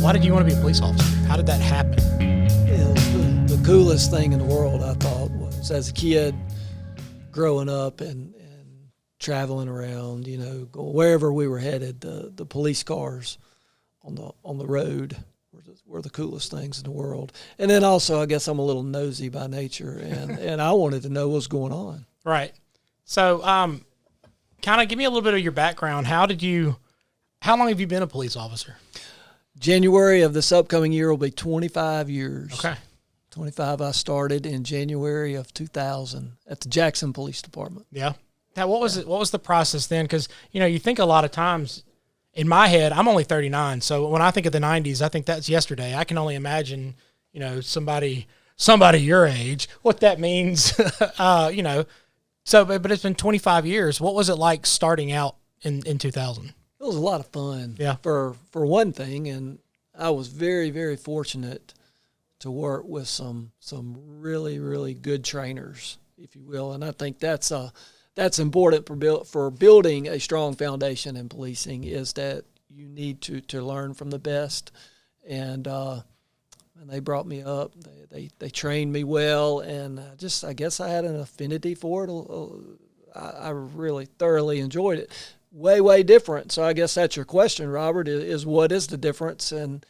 Why did you want to be a police officer? How did that happen? It was the coolest thing in the world, I thought, was as a kid growing up and traveling around, going wherever we were headed, the police cars on the road were the coolest things in the world. And then also, I guess I'm a little nosy by nature, and I wanted to know what's going on. Right. So, kind of give me a little bit of your background. How long have you been a police officer? January of this upcoming year will be 25 years. Okay. 25. I started in January of 2000 at the Jackson Police Department. Yeah. Now, what was it? What was the process then? Because you think a lot of times, in my head, I'm only 39, so when I think of the 90s, I think that's yesterday. I can only imagine, somebody your age, what that means, So, but it's been 25 years. What was it like starting out in 2000? It was a lot of fun. Yeah. For one thing, and I was very, very fortunate to work with some really, really good trainers, if you will, and I think that's important for building a strong foundation in policing, is that you need to learn from the best, and they brought me up. They trained me well, and I guess I had an affinity for it. I really thoroughly enjoyed it. Way, way different. So I guess that's your question, Robert, is what is the difference? And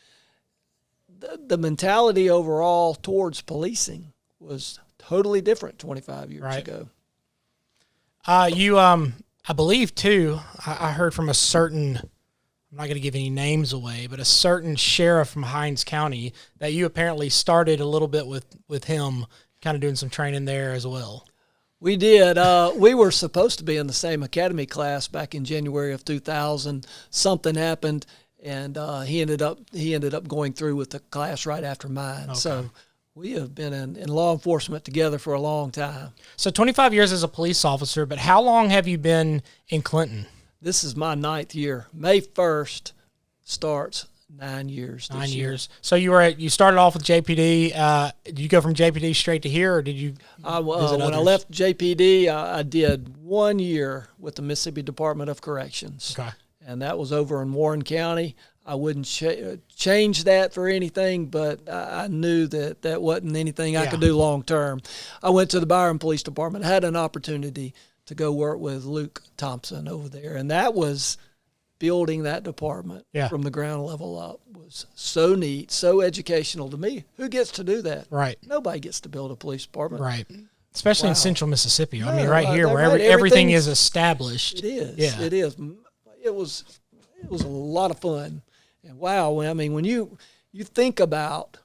the mentality overall towards policing was totally different 25 years ago. I believe too, I heard from a certain, I'm not going to give any names away, but a certain sheriff from Hinds County that you apparently started a little bit with him, kind of doing some training there as well. We did. We were supposed to be in the same academy class back in January of 2000. Something happened, and he ended up going through with the class right after mine. Okay. So we have been in law enforcement together for a long time. So 25 years as a police officer, but how long have you been in Clinton? This is my 9th year. May 1st starts 9 years. 9 years. So you started off with JPD. Did you go from JPD straight to here, or did you? When I left JPD, I did 1 year with the Mississippi Department of Corrections. Okay. And that was over in Warren County. I wouldn't change that for anything, but I knew that wasn't anything I could do long term. I went to the Byron Police Department. I had an opportunity to go work with Luke Thompson over there, and that was building that department from the ground level up was so neat, so educational to me. Who gets to do that? Right. Nobody gets to build a police department. Right. Especially in central Mississippi. I mean, No, right here where everything is established. It is. Yeah. It is. It was a lot of fun. And wow, I mean, when you think about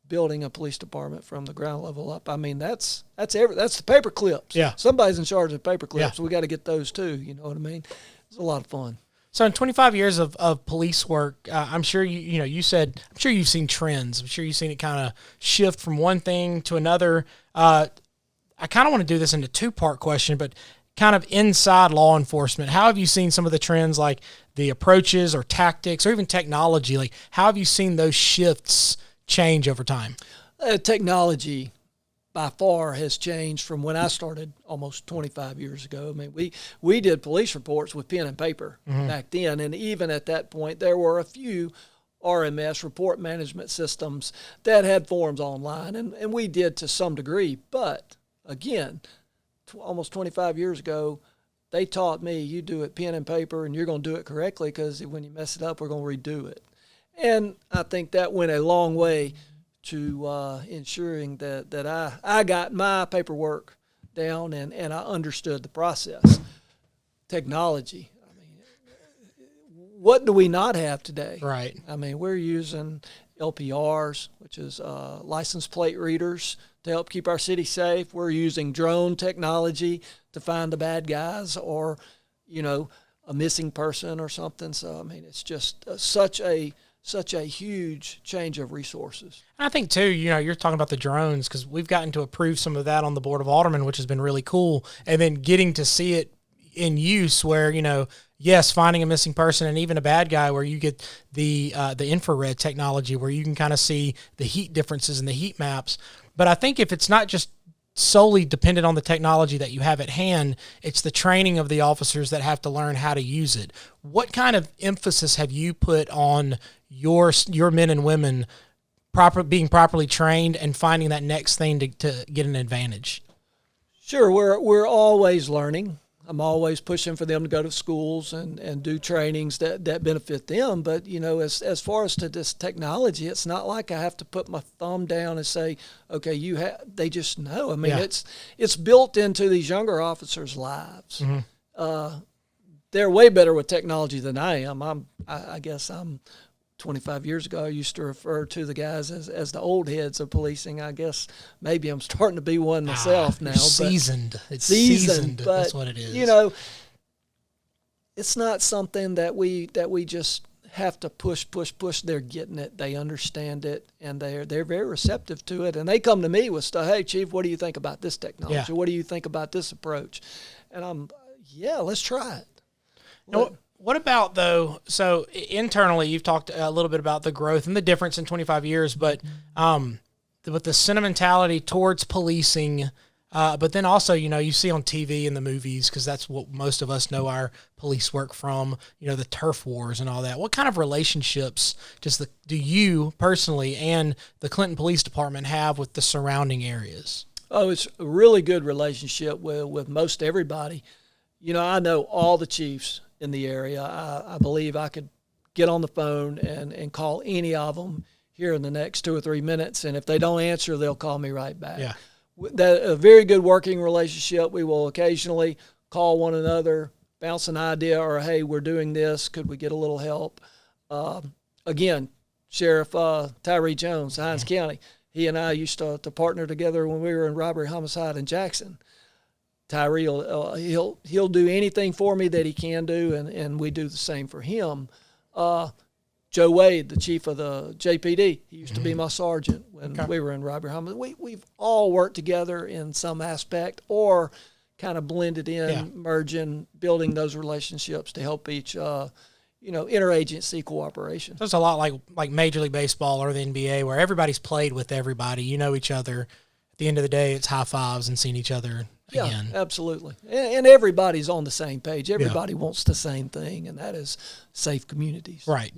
building a police department from the ground level up, I mean, that's the paper clips. Yeah. Somebody's in charge of paper clips. Yeah. We got to get those too. You know what I mean? It's a lot of fun. So in 25 years of police work, I'm sure I'm sure you've seen trends. I'm sure you've seen it kind of shift from one thing to another. I kind of want to do this in a two-part question, but kind of inside law enforcement, how have you seen some of the trends, like the approaches or tactics or even technology? Like, how have you seen those shifts change over time? Technology by far has changed from when I started almost 25 years ago. I mean, we did police reports with pen and paper back then, and even at that point, there were a few RMS, report management systems, that had forms online, and we did to some degree. But again, almost 25 years ago, they taught me, you do it pen and paper, and you're going to do it correctly, because when you mess it up, we're going to redo it. And I think that went a long way to ensuring that I got my paperwork down and I understood the process. Technology. I mean, what do we not have today? Right. I mean, we're using LPRs, which is license plate readers, to help keep our city safe. We're using drone technology to find the bad guys, or, a missing person or something. So, I mean, it's just such a huge change of resources. I think too, you're talking about the drones, because we've gotten to approve some of that on the Board of Aldermen, which has been really cool. And then getting to see it in use where, yes, finding a missing person and even a bad guy, where you get the infrared technology where you can kind of see the heat differences and the heat maps. But I think if it's not just solely dependent on the technology that you have at hand. It's the training of the officers that have to learn how to use it. What kind of emphasis have you put on your men and women being properly trained and finding that next thing to get an advantage? Sure, we're always learning. I'm always pushing for them to go to schools and do trainings that benefit them. But, as far as to this technology, it's not like I have to put my thumb down and say, okay, they just know. I mean, it's built into these younger officers' lives. Mm-hmm. They're way better with technology than I am. I guess I'm 25 years ago, I used to refer to the guys as the old heads of policing. I guess maybe I'm starting to be one myself now. Seasoned. It's seasoned. But, that's what it is. It's not something that we just have to push. They're getting it. They understand it, and they're very receptive to it. And they come to me with stuff. Hey, Chief, what do you think about this technology? Yeah. What do you think about this approach? And let's try it. What about, though, so internally you've talked a little bit about the growth and the difference in 25 years, but with the sentimentality towards policing, but then also, you see on TV and the movies, because that's what most of us know our police work from, the turf wars and all that. What kind of relationships do you personally and the Clinton Police Department have with the surrounding areas? Oh, it's a really good relationship with most everybody. I know all the chiefs in the area. I believe I could get on the phone and call any of them here in the next 2 or 3 minutes, and if they don't answer, they'll call me right back. Yeah. A very good working relationship. We will occasionally call one another, bounce an idea, or, hey, we're doing this. Could we get a little help? Again, Sheriff Tyree Jones, Hinds County, he and I used to partner together when we were in robbery homicide in Jackson. Tyree, he'll do anything for me that he can do, and we do the same for him. Joe Wade, the chief of the JPD, he used to be my sergeant when we were in robbery homicide. We've all worked together in some aspect or kind of blended in, merging, building those relationships to help each, interagency cooperation. So it's a lot like Major League Baseball or the NBA, where everybody's played with everybody. You know each other. At the end of the day, it's high fives and seeing each other again. Yeah, absolutely. And everybody's on the same page. Everybody wants the same thing, and that is safe communities. Right.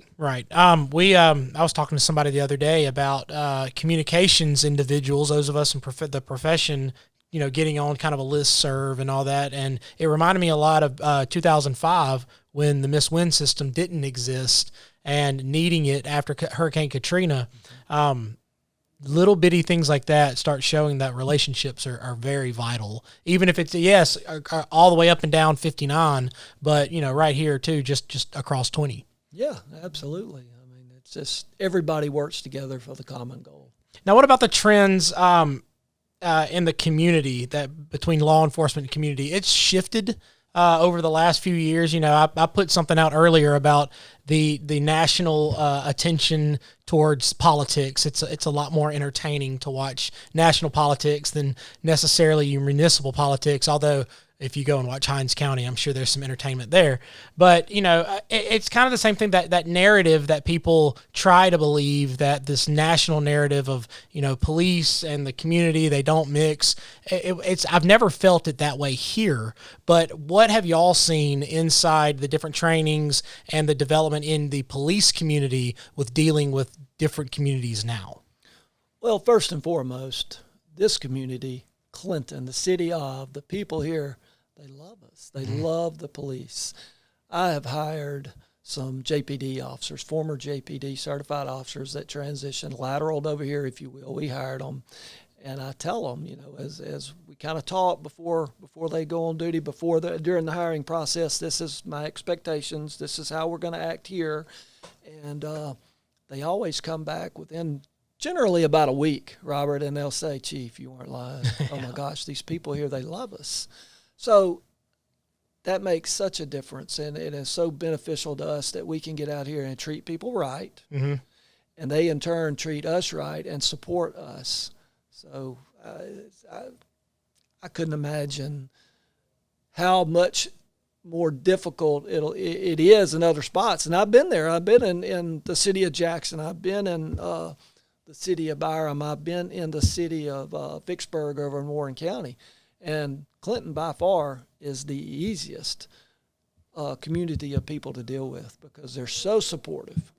I was talking to somebody the other day about communications individuals, those of us in the profession, getting on kind of a listserv and all that. And it reminded me a lot of 2005 when the Miss Win system didn't exist and needing it after Hurricane Katrina. Little bitty things like that start showing that relationships are very vital, even if it's, all the way up and down 59, but, right here too, just across 20. Yeah, absolutely. I mean, it's just everybody works together for the common goal. Now, what about the trends in the community, that between law enforcement and community? It's shifted over the last few years. I put something out earlier about the national attention towards politics. It's a lot more entertaining to watch national politics than necessarily municipal politics, although if you go and watch Hinds County, I'm sure there's some entertainment there. But, it's kind of the same thing, that narrative that people try to believe, that this national narrative of, police and the community, they don't mix. I've never felt it that way here. But what have y'all seen inside the different trainings and the development in the police community with dealing with different communities now? Well, first and foremost, this community, Clinton, the city of, the people here, they love us. They love the police. I have hired some JPD officers, former JPD certified officers that transitioned, lateraled over here, if you will. We hired them. And I tell them, as we kind of talk before they go on duty, during the hiring process, this is my expectations. This is how we're going to act here. And they always come back within generally about a week, Robert, and they'll say, Chief, you weren't lying. Oh, my gosh, these people here, they love us. So that makes such a difference, and it is so beneficial to us that we can get out here and treat people right, and they, in turn, treat us right and support us. So I couldn't imagine how much more difficult it is in other spots. And I've been there. I've been in the city of Jackson. I've been in the city of Byram. I've been in the city of Vicksburg over in Warren County. And Clinton, by far, is the easiest community of people to deal with because they're so supportive.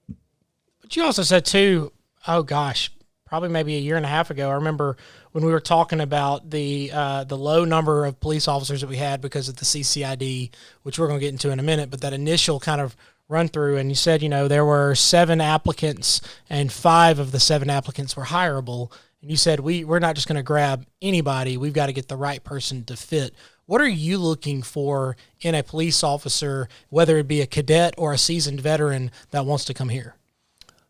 But you also said, too, oh, gosh, probably maybe a year and a half ago, I remember when we were talking about the low number of police officers that we had because of the CCID, which we're going to get into in a minute, but that initial kind of run through, and you said, there were 7 applicants and 5 of the 7 applicants were hireable. And you said, we're not just going to grab anybody. We've got to get the right person to fit. What are you looking for in a police officer, whether it be a cadet or a seasoned veteran that wants to come here?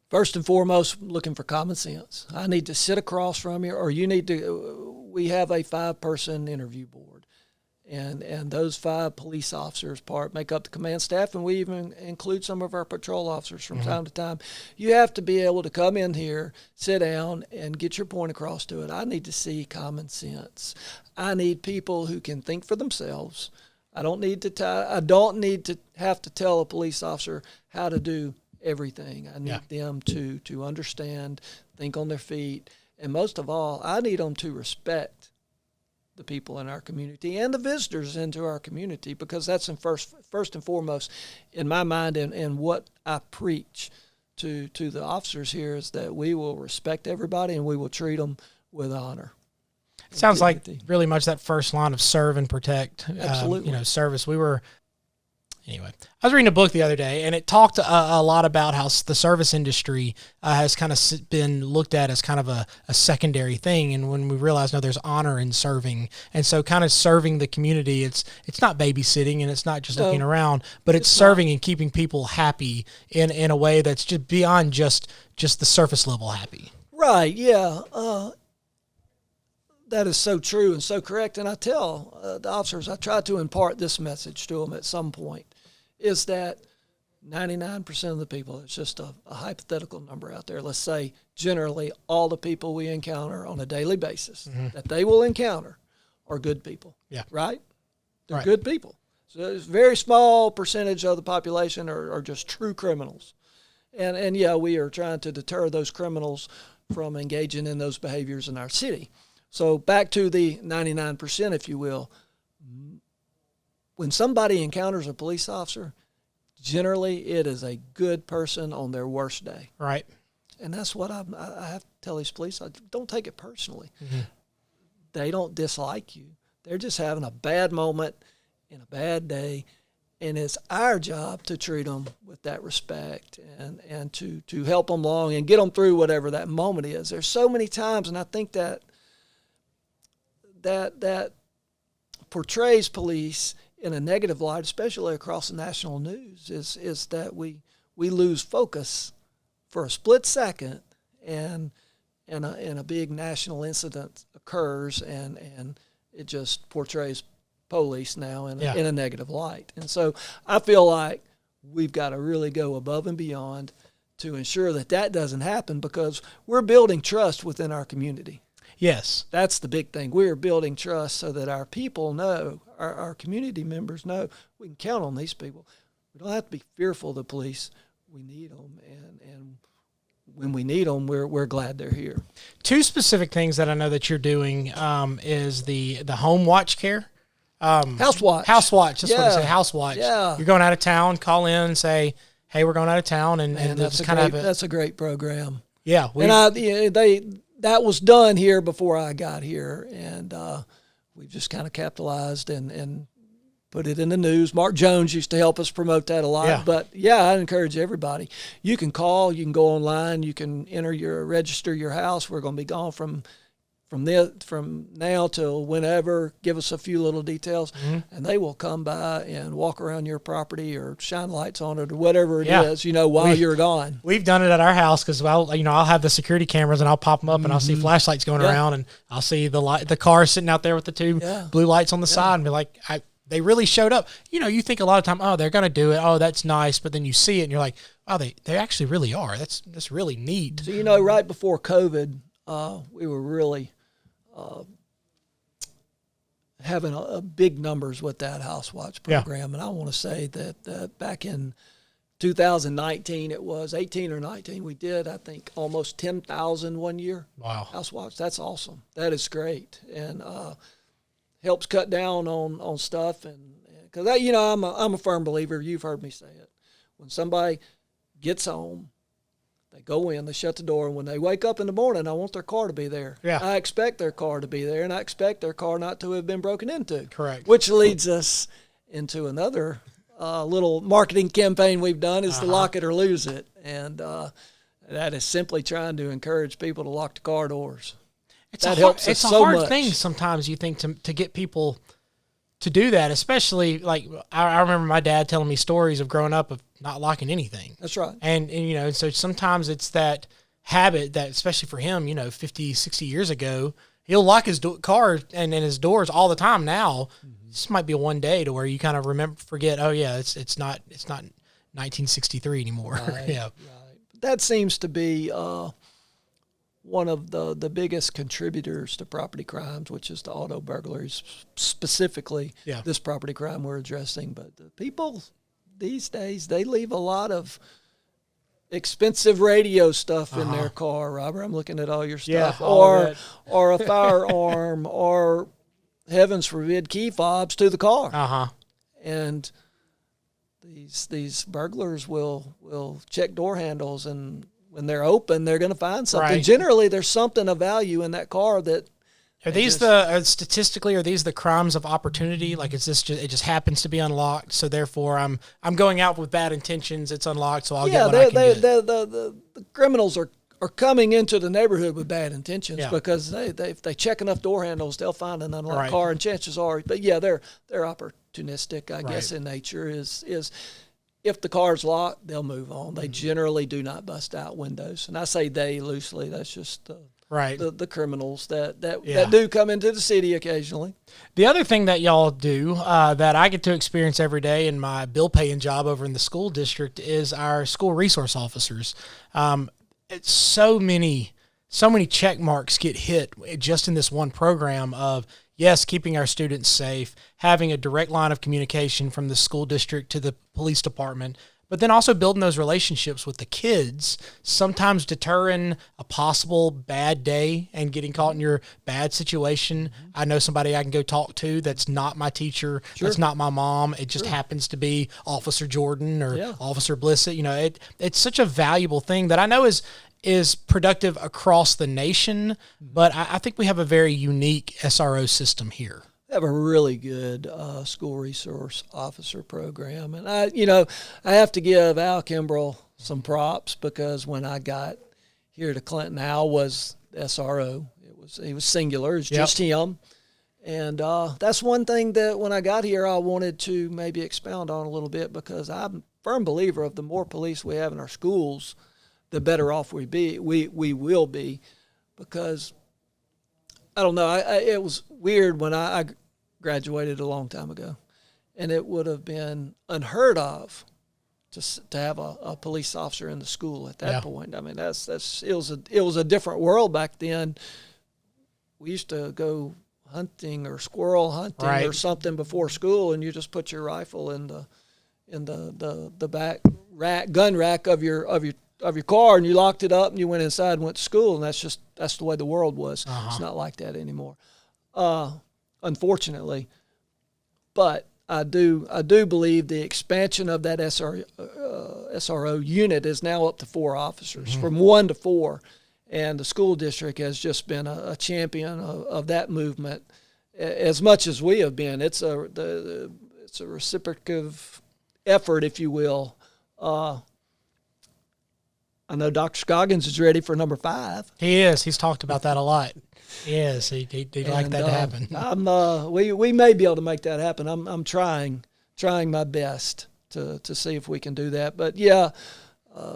First and foremost, looking for common sense. I need to sit across from you, or you need to. We have a 5-person interview board, and those 5 police officers make up the command staff, and we even include some of our patrol officers from time to time. You have to be able to come in here, sit down, and get your point across to it. I need to see common sense. I need people who can think for themselves. I don't need to have to tell a police officer how to do everything. I need them to understand, think on their feet, and most of all, I need them to respect the people in our community and the visitors into our community, because that's first and foremost in my mind, and what I preach to the officers here is that we will respect everybody and we will treat them with honor. It sounds like really much that first line of serve and protect. Absolutely. Service. Anyway, I was reading a book the other day, and it talked a lot about how the service industry has kind of been looked at as kind of a secondary thing. And when we realize, no, there's honor in serving. And so kind of serving the community, it's not babysitting and it's not just looking around, but it's serving and keeping people happy in a way that's just beyond just the surface level happy. Right, yeah. That is so true and so correct. And I tell the officers, I try to impart this message to them at some point, is that 99% of the people, it's just a hypothetical number out there. Let's say generally all the people we encounter on a daily basis that they will encounter are good people. Yeah. Right? They're good people. So there's a very small percentage of the population are just true criminals. And yeah, we are trying to deter those criminals from engaging in those behaviors in our city. So back to the 99%, if you will. When somebody encounters a police officer, generally it is a good person on their worst day. Right. And that's what I have to tell these police officers. Don't take it personally. They don't dislike you. They're just having a bad moment and a bad day. And it's our job to treat them with that respect and to help them along and get them through whatever that moment is. There's so many times, and I think that portrays police in a negative light, especially across the national news, is that we lose focus for a split second, and a big national incident occurs, and it just portrays police now in a negative light. And so I feel like we've got to really go above and beyond to ensure that doesn't happen, because we're building trust within our community. Yes. That's the big thing. We're building trust so that our people know, our community members know, we can count on these people. We don't have to be fearful of the police. We need them, and when we need them, we're glad they're here. 2 specific things that I know that you're doing is the home watch care. House watch. House watch. That's what I say. House watch. Yeah. You're going out of town, call in and say, hey, we're going out of town. And that's a great program. Yeah. That was done here before I got here, and we've just kind of capitalized and put it in the news. Mark Jones used to help us promote that a lot. Yeah. But, yeah, I encourage everybody. You can call. You can go online. You can register your house. We're going to be gone from now till whenever. Give us a few little details, and they will come by and walk around your property or shine lights on it or whatever it is, while you're gone. We've done it at our house because I'll have the security cameras and I'll pop them up and I'll see flashlights going around, and I'll see the car sitting out there with the 2 blue lights on the side and be like, they really showed up. You think a lot of time, oh, they're going to do it. Oh, that's nice. But then you see it and you're like, wow, they actually really are. That's really neat. So, right before COVID, we were really having a big numbers with that House Watch program. And I want to say that back in 2019 it was 18 or 19. We did, I think, almost 10,000 one year. Wow. House watch. That's awesome. That is great, and helps cut down on stuff. And because I'm a firm believer. You've heard me say it. When somebody gets home, they go in, they shut the door, and when they wake up in the morning, I want their car to be there. Yeah. I expect their car to be there, and I expect their car not to have been broken into. Correct. Which leads us into another little marketing campaign we've done is to lock it or lose it. And that is simply trying to encourage people to lock the car doors. It's a hard thing sometimes, you think, to get people to do that, especially like I remember my dad telling me stories of growing up of not locking anything. That's right. And so sometimes it's that habit that, especially for him, 50, 60 years ago, he'll lock his car and his doors all the time now. This might be one day to where you kind of forget, oh yeah, it's not 1963 anymore. Right, Yeah. right. That seems to be one of the biggest contributors to property crimes, which is the auto burglaries, specifically this property crime we're addressing. But the people these days, they leave a lot of expensive radio stuff in their car, Robert. I'm looking at all your stuff. Or a firearm, or heavens forbid, key fobs to the car. And these burglars will check door handles, and when they're open, they're going to find something. Right. Generally, there's something of value in that car that. Are these statistically, are these the crimes of opportunity? Like, is this it just happens to be unlocked, so therefore I'm going out with bad intentions, it's unlocked, so I'll get what I can get. The criminals are coming into the neighborhood with bad intentions because if they check enough door handles, they'll find an unlocked car, and chances are, but they're opportunistic, I guess, in nature. Is if the car's locked, they'll move on. They generally do not bust out windows, and I say they loosely. That's just the criminals that do come into the city occasionally. The other thing that y'all do that I get to experience every day in my bill paying job over in the school district is our school resource officers. It's so many check marks get hit just in this one program of, yes, keeping our students safe, having a direct line of communication from the school district to the police department, but then also building those relationships with the kids, sometimes deterring a possible bad day and getting caught in your bad situation. I know somebody I can go talk to that's not my teacher, that's not my mom. It just happens to be Officer Jordan or Officer Blissett. It's such a valuable thing that I know is productive across the nation, but I think we have a very unique SRO system here. Have a really good school resource officer program, and I have to give Al Kimbrell some props because when I got here to Clinton, Al was SRO. He was singular. It's just him, and that's one thing that when I got here I wanted to maybe expound on a little bit, because I'm a firm believer of the more police we have in our schools, the better off we will be, because I don't know. It was weird when I graduated a long time ago, and it would have been unheard of to have a police officer in the school at that point. I mean, it was a different world back then. We used to go hunting or squirrel hunting or something before school, and you just put your rifle in the back gun rack of your car, and you locked it up, and you went inside and went to school, and that's the way the world was. It's not like that anymore, unfortunately. But I do believe the expansion of that SRO unit is now up to 4 officers, from 1 to 4, and the school district has just been a champion of that movement as much as we have been. It's a reciprocative effort, if you will. I know Dr. Scoggins is ready for number 5. He is. He's talked about that a lot. Yes, he'd like that to happen. We may be able to make that happen. I'm trying my best to see if we can do that. But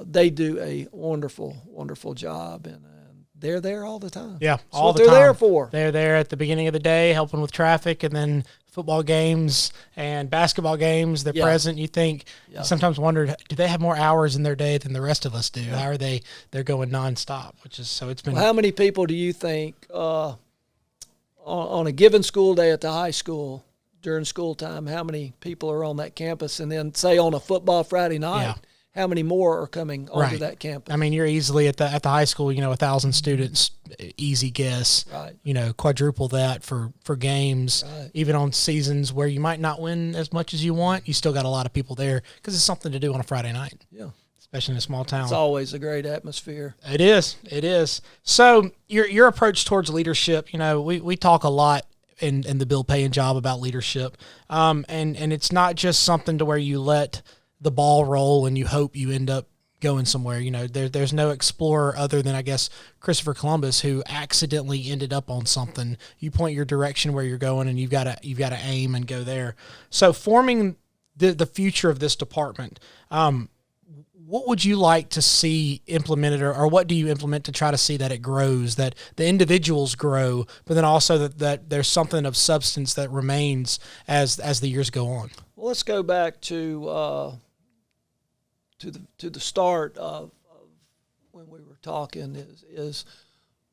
they do a wonderful, wonderful job, and they're there all the time. Yeah, That's all what the they're time. there for. They're there at the beginning of the day, helping with traffic, and then football games and basketball games. They're present. You think you sometimes wondered, do they have more hours in their day than the rest of us do? How are they? They're going nonstop, it's been. Well, how many people do you think on a given school day at the high school during school time? How many people are on that campus? And then say on a football Friday night, how many more are coming onto Right. that campus. I mean, you're easily at the high school, 1,000 students, easy guess. Right. Quadruple that for games. Right. Even on seasons where you might not win as much as you want, you still got a lot of people there because it's something to do on a Friday night. Yeah. Especially in a small town. It's always a great atmosphere. It is. It is. So your approach towards leadership, we talk a lot in the Bill Payne job about leadership. And it's not just something to where you let the ball roll and you hope you end up going somewhere. There's no explorer other than, I guess, Christopher Columbus, who accidentally ended up on something. You point your direction where you're going, and you've got to aim and go there. So forming the future of this department, what would you like to see implemented, or what do you implement to try to see that it grows, that the individuals grow, but then also that there's something of substance that remains as the years go on? Well, let's go back to the start of when we were talking is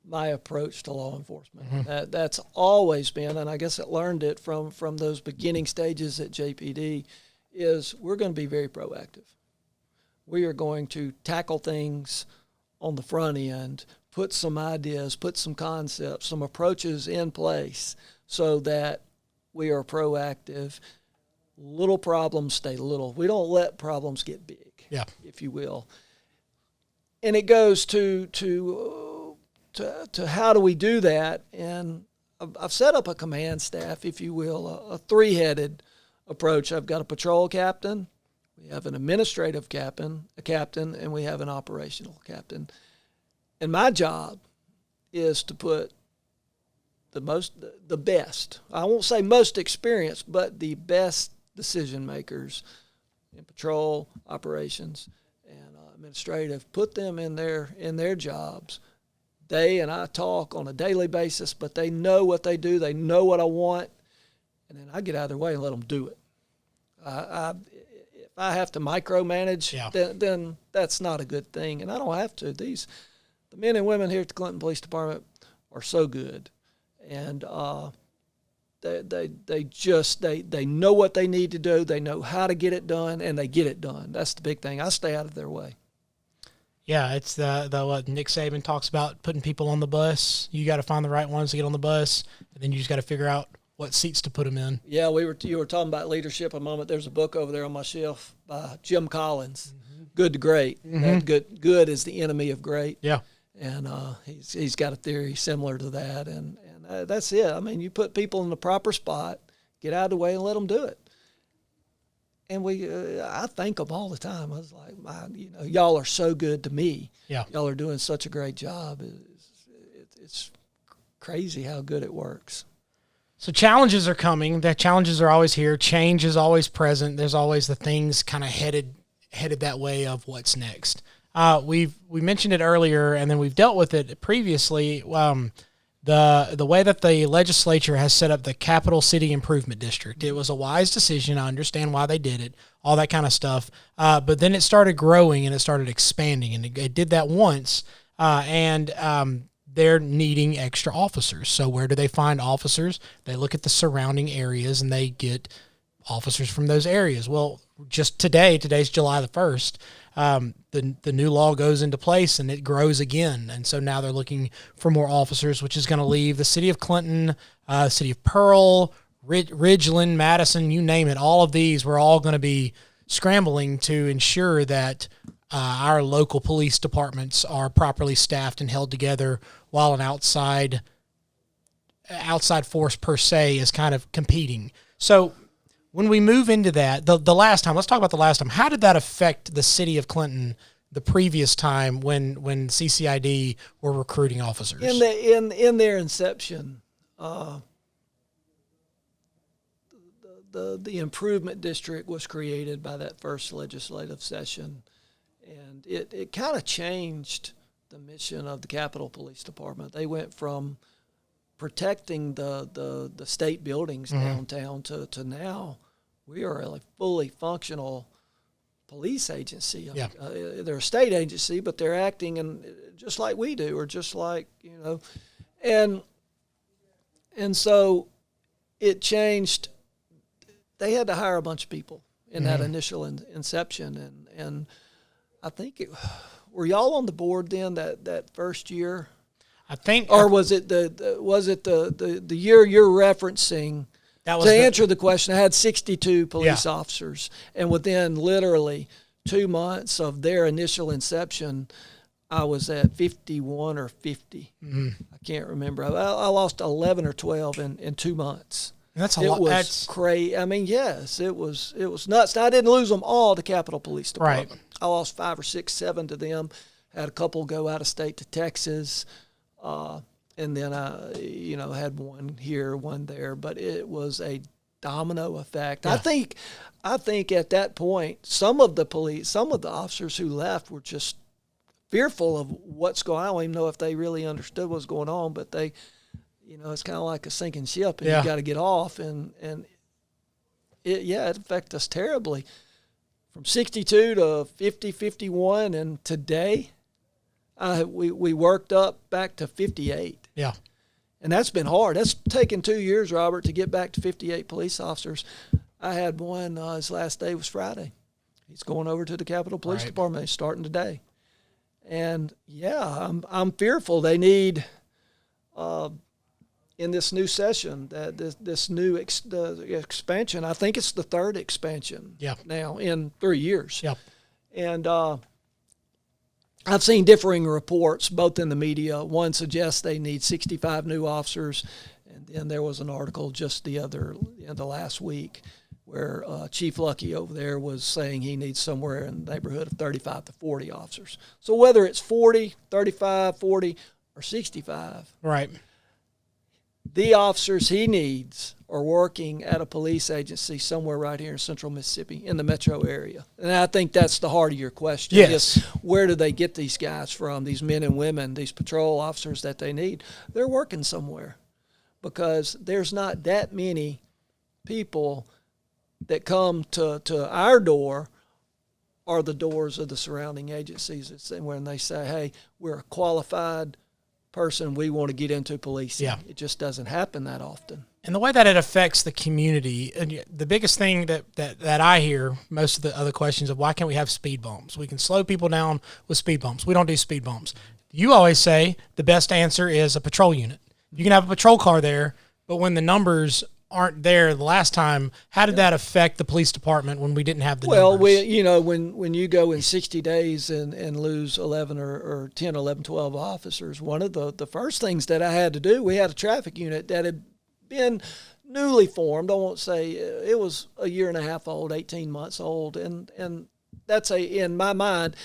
my approach to law enforcement. Mm-hmm. That's always been, and I guess I learned it from those beginning stages at JPD, is we're going to be very proactive. We are going to tackle things on the front end, put some ideas, put some concepts, some approaches in place so that we are proactive. Little problems stay little. We don't let problems get big, if you will. And it goes to how do we do that? And I've set up a command staff, if you will, a three-headed approach. I've got a patrol captain, we have an administrative captain, and we have an operational captain. And my job is to put the best, I won't say most experienced, but the best decision makers in patrol, operations, and administrative, put them in their jobs. They and I talk on a daily basis, but they know what they do. They know what I want, and then I get out of their way and let them do it. If I have to micromanage, then that's not a good thing, and I don't have to. The men and women here at the Clinton Police Department are so good, and they know what they need to do. They know how to get it done, and they get it done. That's the big thing. I stay out of their way. Yeah, it's the what Nick Saban talks about, putting people on the bus. You got to find the right ones to get on the bus, and then you just got to figure out what seats to put them in. Yeah, you were talking about leadership a moment. There's a book over there on my shelf by Jim Collins, Good to Great. Mm-hmm. Good is the enemy of great. Yeah, and he's got a theory similar to that, and that's it. I mean, you put people in the proper spot, get out of the way, and let them do it. And I thank them all the time. I was like, y'all are so good to me. Yeah, y'all are doing such a great job. It's crazy how good it works. So challenges are coming. The challenges are always here. Change is always present. There's always the things kind of headed that way of what's next. We mentioned it earlier, and then we've dealt with it previously. The way that the legislature has set up the Capital City Improvement District, it was a wise decision. I understand why they did it, all that kind of stuff. But then it started growing and it started expanding, and it did that once. They're needing extra officers. So where do they find officers? They look at the surrounding areas and they get officers from those areas. Well, just today's July the 1st, the new law goes into place and it grows again. And so now they're looking for more officers, which is going to leave the city of Clinton, city of Pearl, Ridgeland, Madison, you name it. All of these, we're all going to be scrambling to ensure that our local police departments are properly staffed and held together, while an outside force per se is kind of competing. So when we move into that, the last time, let's talk about the last time. How did that affect the city of Clinton the previous time when CCID were recruiting officers? In their inception, the improvement district was created by that first legislative session, and it kind of changed the mission of the Capitol Police Department. They went from protecting the state buildings downtown to now we are a fully functional police agency. Yeah. They're a state agency, but they're acting just like we do, or just like, and so it changed. They had to hire a bunch of people in that initial inception, and I think were y'all on the board then that first year? I think, or was it the year you're referencing? that was To answer the question, I had 62 police Yeah. officers, and within literally 2 months of their initial inception, I was at 51 or 50. Mm-hmm. I can't remember. I lost 11 or 12 in 2 months. That's a It lot. was That's crazy. I mean, yes, it was nuts. Now, I didn't lose them all to Capitol Police Department. Right. I lost 5 or 6, 7 to them. Had a couple go out of state to Texas, and then I, had one here, one there. But it was a domino effect. Yeah. I think at that point, some of the officers who left were just fearful of what's going on. I don't even know if they really understood what's going on, but they, it's kind of like a sinking ship, and Yeah. you got to get off. And it affected us terribly. From 62 to 50, 51, and today, we worked up back to 58. Yeah. And that's been hard. That's taken 2 years, Robert, to get back to 58 police officers. I had one, his last day was Friday. He's going over to the Capitol Police Right. Department. He's starting today. And, I'm fearful they need, in this new session, that this new the expansion, I think it's the third expansion Yeah. now in 3 years. Yep. And I've seen differing reports, both in the media. One suggests they need 65 new officers, and then there was an article just the last week where Chief Lucky over there was saying he needs somewhere in the neighborhood of 35 to 40 officers. So whether it's 40, 35, 40, or 65, Right. the officers he needs are working at a police agency somewhere right here in central Mississippi in the metro area. And I think that's the heart of your question. Yes. Is where do they get these guys from, these men and women, these patrol officers that they need? They're working somewhere, because there's not that many people that come to our door or the doors of the surrounding agencies. It's when they say, hey, we're a qualified person, we want to get into policing. Yeah. It just doesn't happen that often. And the way that it affects the community, and the biggest thing that I hear, most of the other questions of why can't we have speed bumps? We can slow people down with speed bumps. We don't do speed bumps. You always say the best answer is a patrol unit. You can have a patrol car there, but when the numbers aren't there the last time, how did that affect the police department when we didn't have the numbers? Well, when you go in 60 days and lose 11 or 10, 11, 12 officers, one of the first things that I had to do, we had a traffic unit that had been newly formed. I won't say it was a year and a half old, 18 months old. And that's in my mind,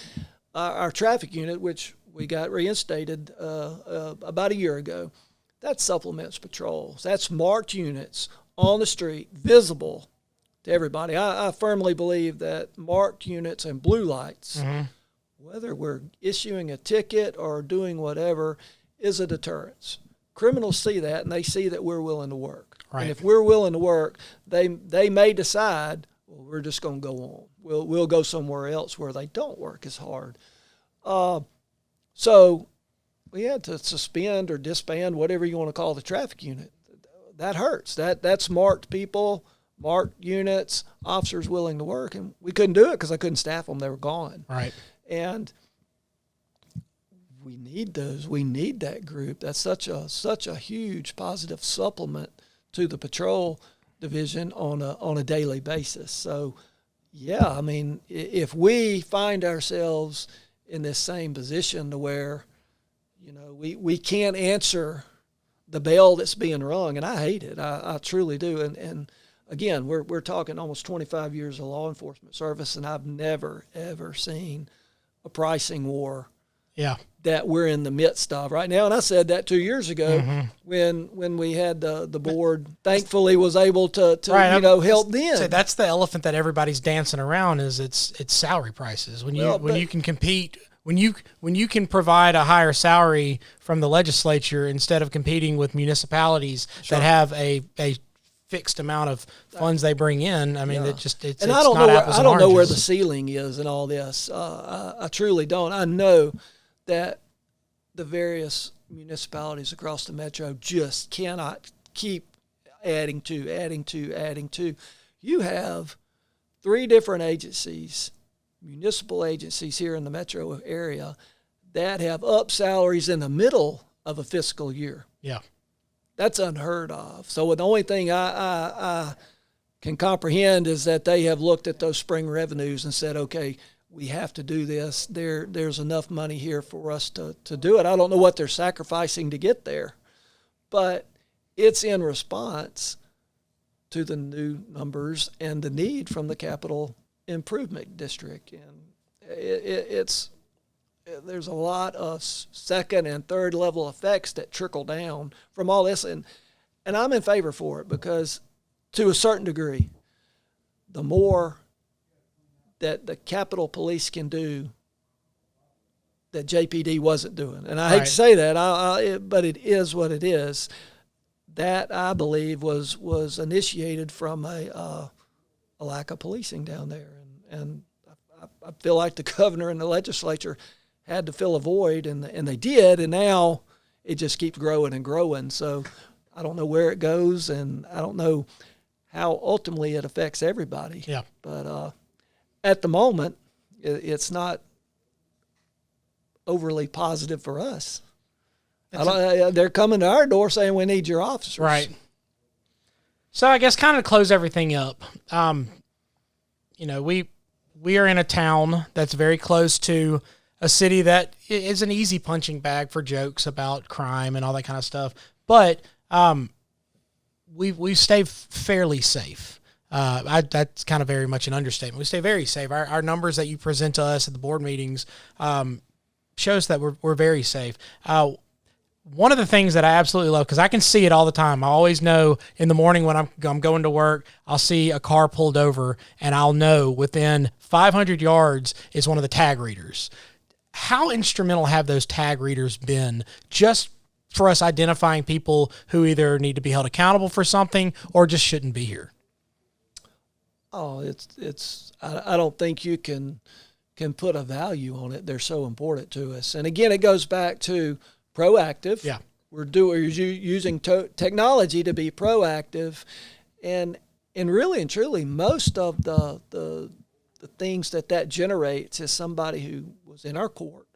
our traffic unit, which we got reinstated about a year ago, that supplements patrols. That's marked units on the street, visible to everybody. I firmly believe that marked units and blue lights, whether we're issuing a ticket or doing whatever, is a deterrence. Criminals see that, and they see that we're willing to work. Right. And if we're willing to work, they may decide, well, we're just going to go on. We'll go somewhere else where they don't work as hard. So we had to suspend or disband, whatever you want to call the traffic unit. That hurts. That's marked people, marked units, officers willing to work, and we couldn't do it because I couldn't staff them. They were gone. Right. And we need those. We need that group. That's such a huge positive supplement to the patrol division on a daily basis. So, yeah, I mean, if we find ourselves in this same position to where, we can't answer the bell that's being rung, and I hate it. I truly do. And again, we're talking almost 25 years of law enforcement service, and I've never, ever seen a pricing war that we're in the midst of right now. And I said that 2 years ago when we had the board, thankfully, was able to help them. So that's the elephant that everybody's dancing around is it's salary prices. When you can compete, when you can provide a higher salary from the legislature instead of competing with municipalities that have a fixed amount of funds they bring in. I mean, it's and I don't know I don't know where the ceiling is in all this. I truly don't. I know that the various municipalities across the metro just cannot keep adding to. You have 3 different agencies municipal agencies here in the metro area that have up salaries in the middle of a fiscal year. Yeah. That's unheard of. So the only thing I can comprehend is that they have looked at those spring revenues and said, okay, we have to do this. There's enough money here for us to do it. I don't know what they're sacrificing to get there, but it's in response to the new numbers and the need from the capital improvement district. And there's a lot of second and third level effects that trickle down from all this. And I'm in favor for it because to a certain degree, the more that the Capitol Police can do that JPD wasn't doing. And I hate to say that, but it is what it is. That, I believe, was initiated from a lack of policing down there. And I feel like the governor and the legislature had to fill a void, and they did, and now it just keeps growing and growing. So I don't know where it goes, and I don't know how ultimately it affects everybody. Yeah. But at the moment, it's not overly positive for us. They're coming to our door saying we need your officers. Right. So I guess kind of to close everything up, we are in a town that's very close to a city that is an easy punching bag for jokes about crime and all that kind of stuff. But we stay fairly safe. That's kind of very much an understatement. We stay very safe. Our numbers that you present to us at the board meetings shows that we're very safe. One of the things that I absolutely love, because I can see it all the time. I always know in the morning when I'm going to work, I'll see a car pulled over, and I'll know within 500 yards is one of the tag readers. How instrumental have those tag readers been just for us identifying people who either need to be held accountable for something or just shouldn't be here? Oh, I don't think you can put a value on it. They're so important to us. And again, it goes back to proactive. Yeah. We're using technology to be proactive, and really and truly, most of the things that generates is somebody who was in our court,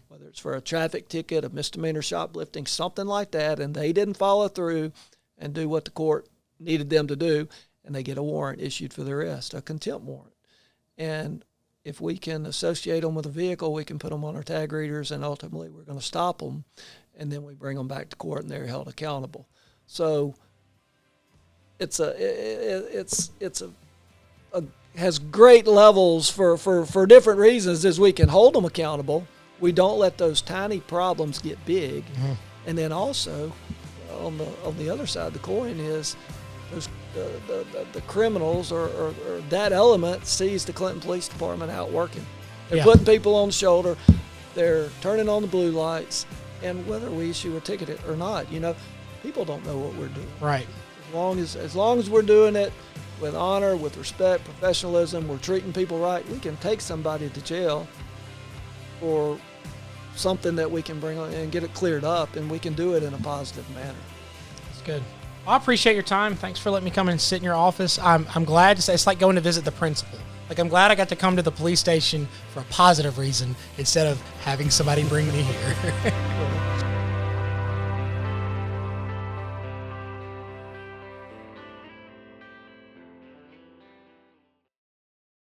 whether it's for a traffic ticket, a misdemeanor shoplifting, something like that, and they didn't follow through and do what the court needed them to do, and they get a warrant issued for their arrest, a contempt warrant. And if we can associate them with a vehicle, we can put them on our tag readers, and ultimately we're going to stop them, and then we bring them back to court, and they're held accountable. So it's has great levels for different reasons. As we can hold them accountable, we don't let those tiny problems get big, and then also on the other side of the coin is those the criminals or that element sees the Clinton Police Department out working. They're putting people on the shoulder. They're turning on the blue lights. And whether we issue a ticket or not, people don't know what we're doing. Right. As long as we're doing it with honor, with respect, professionalism, we're treating people right, we can take somebody to jail for something that we can bring on and get it cleared up, and we can do it in a positive manner. That's good. I appreciate your time. Thanks for letting me come and sit in your office. I'm glad to say it's like going to visit the principal. Like, I'm glad I got to come to the police station for a positive reason instead of having somebody bring me here.